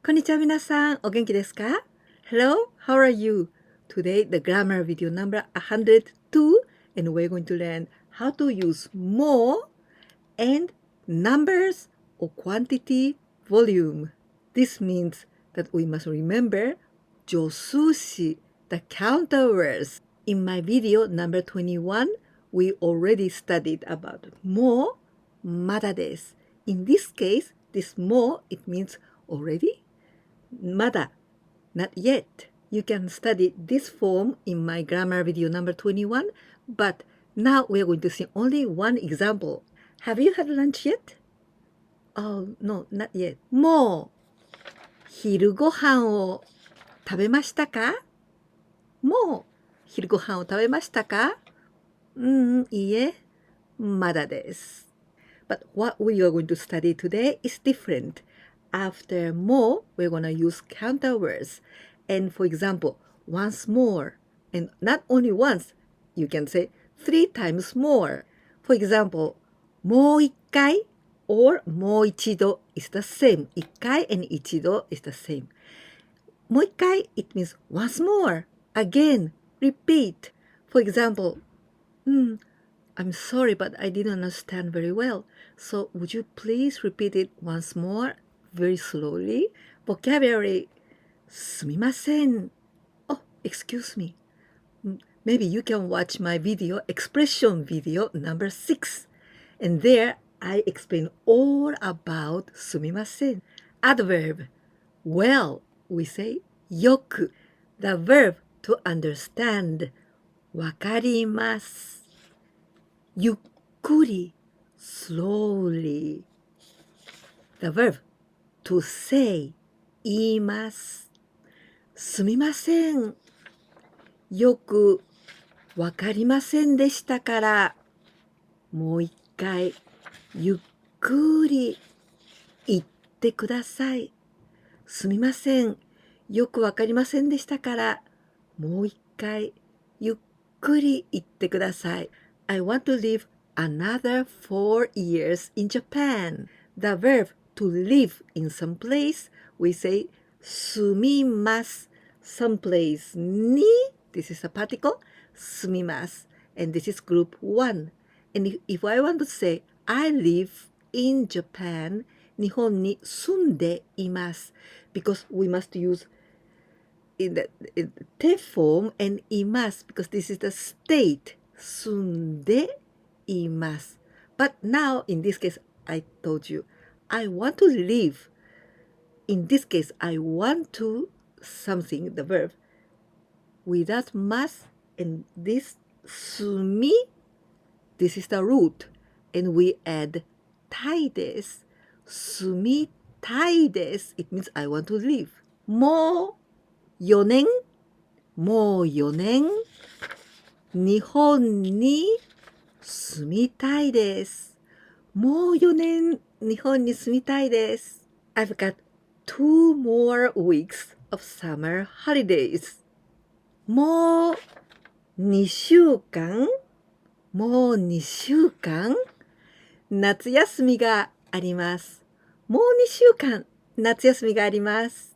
こんにちは皆さん、お元気ですか？ Hello, how are you? Today the grammar video number 102 and we're going to learn how to use more and numbers or quantity volume. This means that we must remember 助数詞, the counter words. In my video number 21, we already studied about もう、まだです。In this case, this もう, it means already? まだ not yet. You can study this form in my grammar video number 21, but now we are going to see only one example. Have you had lunch yet? Oh, no, not yet. もう昼ご飯を食べましたか？もう昼ご飯を食べましたか？いいえ、まだです。But what we are going to study today is different. After more, we're going to use counter words. And for example, once more. And not only once, you can say 3 times more. For example, もう一回 or もう一度 is the same. 一回 and 一度 is the same. もう一回 it means once more. Again, repeat. For example, I'm sorry, but I didn't understand very well. So would you please repeat it once more, very slowly? Vocabulary, すみません. Oh, excuse me. Maybe you can watch my video, expression video number 6. And there I explain all about すみません. Adverb, well, we say よく. The verb to understand, わかります. ゆっくり slowly. The verb to say 言います。すみません。よくわかりませんでしたから、もう一回ゆっくり言ってください。すみません。よくわかりませんでしたから、もう一回ゆっくり言ってください。I want to live another 4 years in Japan. The verb to live in some place, we say 住みます。Someplace に this is a particle 住みます。And this is group 1. And if I want to say I live in Japan, 日本に住んでいます。Because we must use in the te form and います because this is the state 住んでいます but now in this case I told you I want to live. In this case I want to something, the verb without must and this 住み this is the root and we add たいです。住みたいです it means I want to live. もう4年日本に住みたいです。もう4年日本に住みたいです。I've got 2 more weeks of summer holidays. もう2週間夏休みがあります。もう2週間夏休みがあります。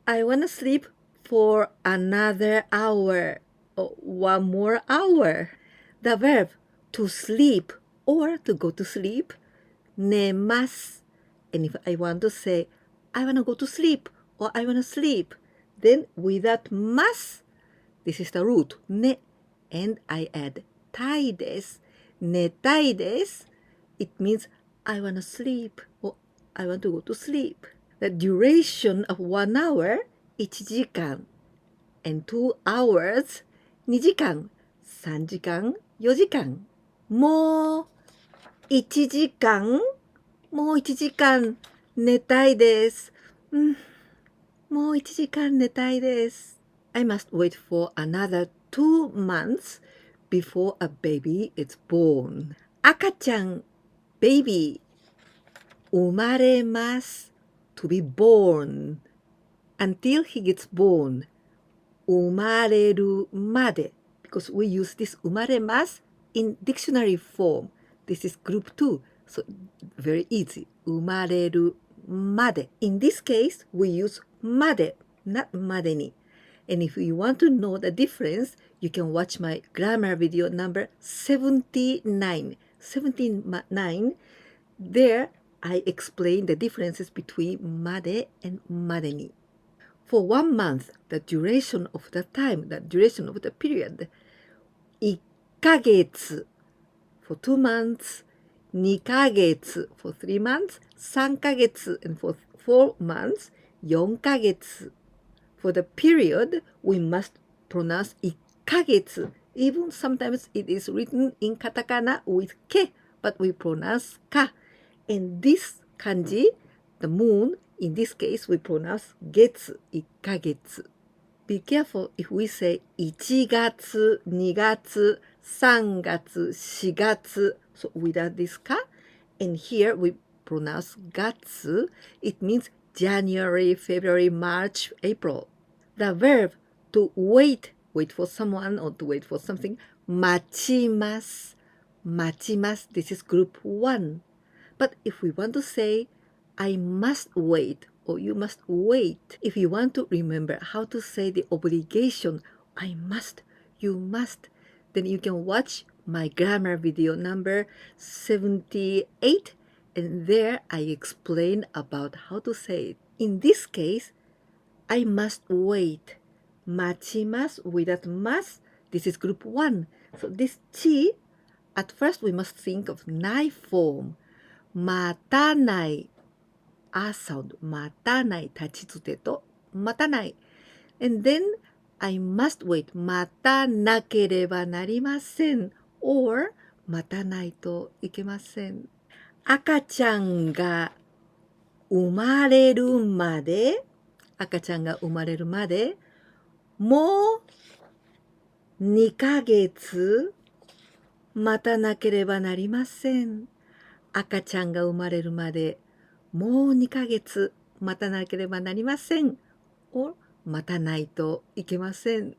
I wanna sleep for another hour or 1 more hour. The verb to sleep or to go to sleep 寝ます and if I want to say I want to go to sleep or I want to sleep then without must this is the root 寝 and I add たいです寝たいです it means I want to sleep or I want to go to sleep. The duration of 1 hour 1時間 and 2 hours 2時間3時間4時間もう1時間寝たいです。もう1時間寝たいです。I must wait for another 2 months before a baby is born. 赤ちゃん、baby 生まれます。to be born. Until he gets born. 生まれるまで because we use this 生まれます in dictionary form. This is group 2, so very easy. 生まれるまで In this case, we use まで not までに and if you want to know the difference you can watch my grammar video number 79 there I explain the differences between まで and までに for 1 month the duration of the time the duration of the period 1ヶ月 for 2 months 2ヶ月 for 3 months 3ヶ月 and for 4 months 4ヶ月 for the period we must pronounce 1ヶ月 even sometimes it is written in katakana with ke but we pronounce ka and this kanji the moon in this case we pronounce 月1ヶ月 Be careful if we say 1月、2月、3月、4月 so without this ka and here we pronounce 月 it means January, February, March, April. The verb to wait for someone or to wait for something 待ちます待ちます this is group 1 but if we want to say I must wait or you must wait. If you want to remember how to say the obligation, I must, you must, then you can watch my grammar video number 78 and there I explain about how to say it. In this case, I must wait. 待ちます without must, this is group 1. So this chi, at first we must think of ない form. 待たないあ sound 待たない立ちつてと待たない and then I must wait 待たなければなりません or 待たないといけません赤ちゃんが生まれるまで赤ちゃんが生まれるまでもう2ヶ月待たなければなりません赤ちゃんが生まれるまでもう2ヶ月待たなければなりません。or 待たないといけません。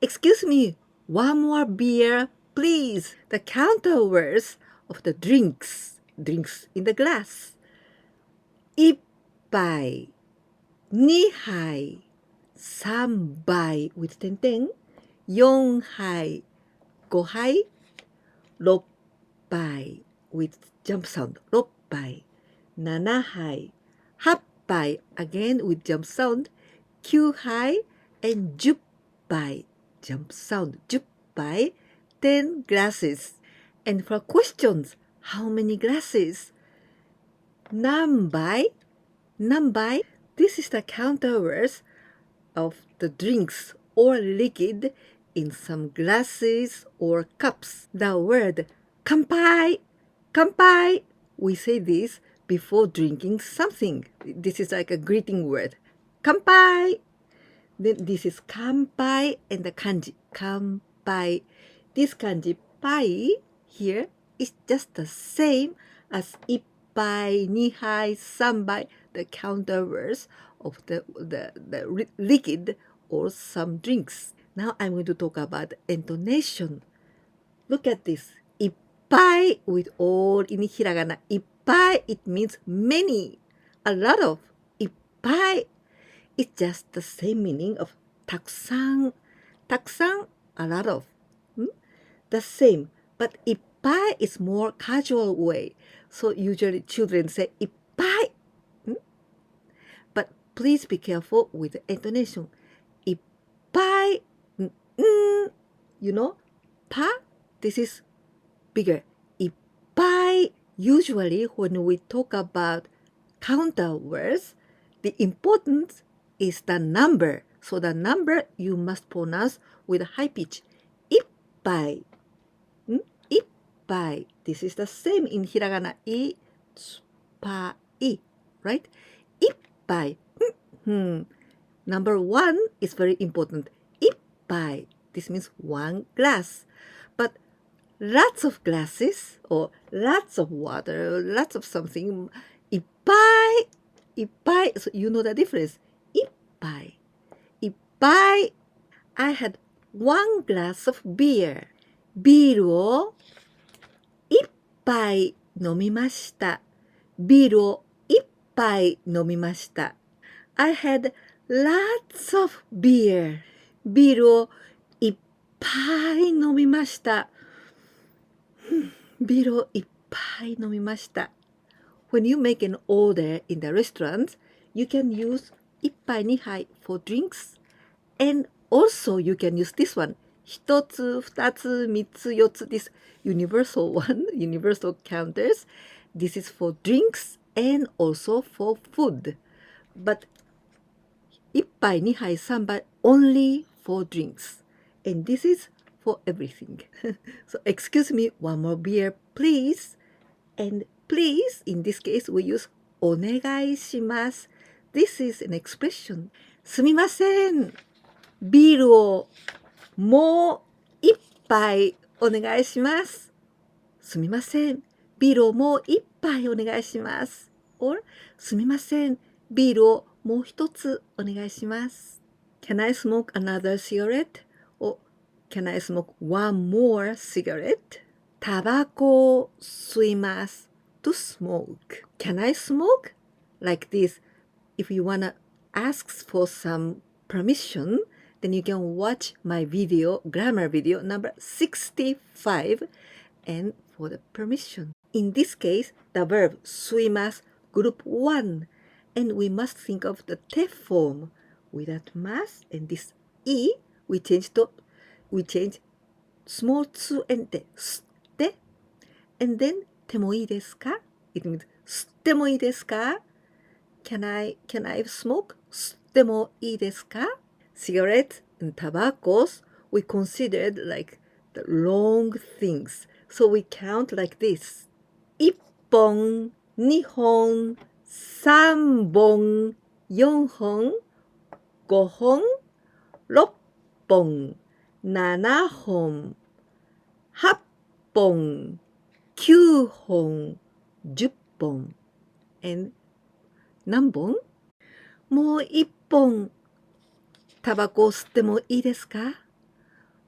Excuse me, one more beer, please. The counter words of the drinks in the glass. 1杯、2杯、3杯 with 点々、4杯、5杯、6杯 with jump sound 6杯。7杯、8杯 again with jump sound 9杯 and 10杯 jump sound 10杯 10 glasses and for questions how many glasses 何杯 this is the counter words of the drinks or liquid in some glasses or cups the word 乾杯we say this before drinking something. This is like a greeting word. 乾杯 Then this is 乾杯 and the kanji 乾杯 This kanji 杯 here is just the same as 1杯、2杯、3杯 the counter words of the liquid or some drinks. Now I'm going to talk about intonation. Look at this. いっぱい with all in hiragana. いっぱい it means many, a lot of. いっぱい it's just the same meaning of たくさん a lot of. The same, but いっぱい is more casual way. So usually children say いっぱい but please be careful with the intonation. いっぱい you know, ぱ this is bigger. いっぱい usually when we talk about counter words, the importance is the number. So the number you must pronounce with a high pitch. いっぱい。いっぱい。This is the same in hiragana. いっぱい。Right? いっぱい。Number 1 is very important. いっぱい。This means 1 glass. But lots of glasses or lots of water, lots of something. いっぱい。いっぱい。So you know the difference. いっぱい。いっぱい。I had 1 glass of beer. ビールを1杯飲みました。ビールを1杯飲みました。I had lots of beer. ビールをいっぱい飲みました。ビールをいっぱい飲みました。When you make an order in the restaurant, you can use 一杯二杯 for drinks. And also you can use this one. 一つ、二つ、三つ、四つ。This universal one, universal counters. This is for drinks and also for food. But 一杯、二杯、三杯 only for drinks. And this is for everything. So excuse me, one more beer, please. And please, in this case, we use お願いします。This is an expression. すみません。ビールをもう一杯お願いします。すみません。ビールをもう一杯お願いします。or すみません。ビールをもう一つお願いします。Can I smoke another cigarette? or Can I smoke one more cigarette? タバコを吸います。to smoke. Can I smoke? Like this. If you wanna ask for some permission, then you can watch my video, grammar video number 65 and for the permission. In this case, the verb 吸います group 1 and we must think of the te form without mas and this e we change small 2 and te 吸って and then てもいいですか It means 吸ってもいいですか Can I smoke? 吸ってもいいですか Cigarettes and tobaccos we considered like the long things. So we count like this. 1本、2本、3本、4本、5本、6本、7本、8本、9本、10本。And 何本もう1本タバコを吸ってもいいですか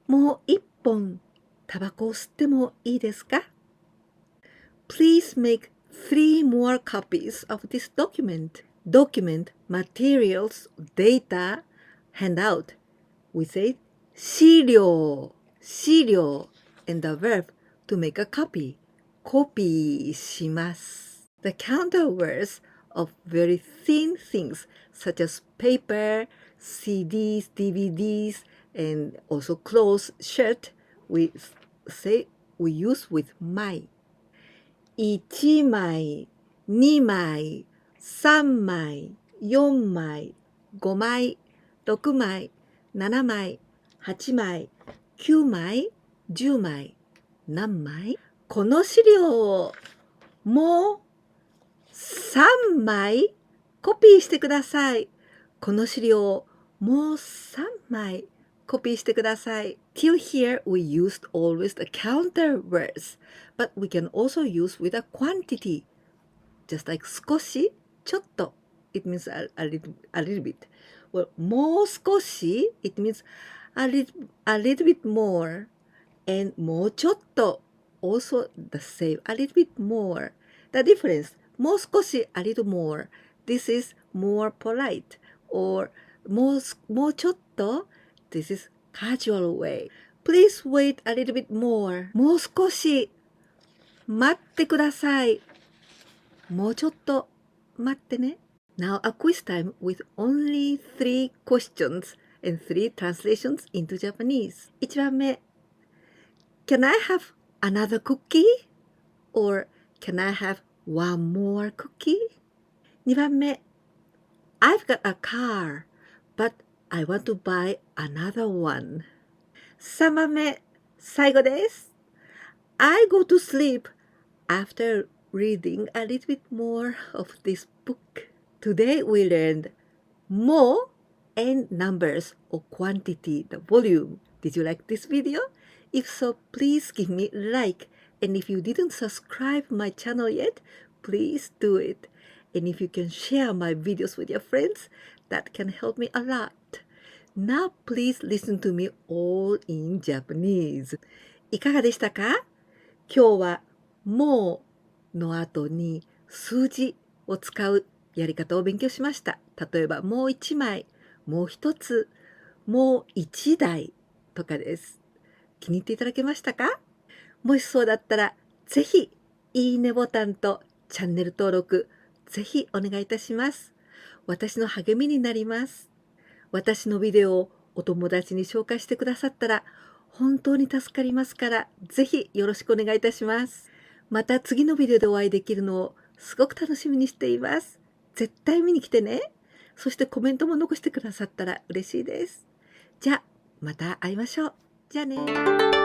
もう1本タバコを吸ってもいいですか Please make 3 more copies of this document. Document, materials, data, handout. We say 資料 and the verb to make a copy. コピーします。The counter words of very thin things such as paper, CDs, DVDs, and also clothes, shirt, we use with 枚。1枚、2枚、3枚、4枚、5枚、6枚、7枚、8枚、9枚、10枚。何枚この資料をもう3枚コピーしてください。この資料をもう3枚コピーしてください。Till here we used always the counter words, but we can also use with a quantity. Just like 少し、ちょっと。It means a little bit. Well, もう少し it means a little bit more. And もうちょっと also the same, a little bit more. The difference, もう少し a little more. This is more polite. Or もうちょっと This is casual way. Please wait a little bit more. もう少し待ってください。もうちょっと待ってね。Now a quiz time with only 3 questions and 3 translations into Japanese. 1番目。Can I have another cookie? Or can I have one more cookie? 2番目。I've got a car, but I want to buy another one. 3番目。最後です。I go to sleep after reading a little bit more of this book. Today we learned more and numbers or quantity, the volume. Did you like this video? If so, please give me a like. And if you didn't subscribe my channel yet, please do it. And if you can share my videos with your friends, that can help me a lot. Now please listen to me all in Japanese. いかがでしたか？今日はもうの後に数字を使うやり方を勉強しました。例えば、もう一枚、もう一つ、もう一台とかです。気に入っていただけましたか？もしそうだったら、ぜひ、いいねボタンとチャンネル登録、ぜひお願いいたします。私の励みになります。私のビデオをお友達に紹介してくださったら、本当に助かりますから、ぜひよろしくお願いいたします。また次のビデオでお会いできるのをすごく楽しみにしています。絶対見に来てね。そしてコメントも残してくださったら嬉しいです。じゃあ、また会いましょう。じゃあね。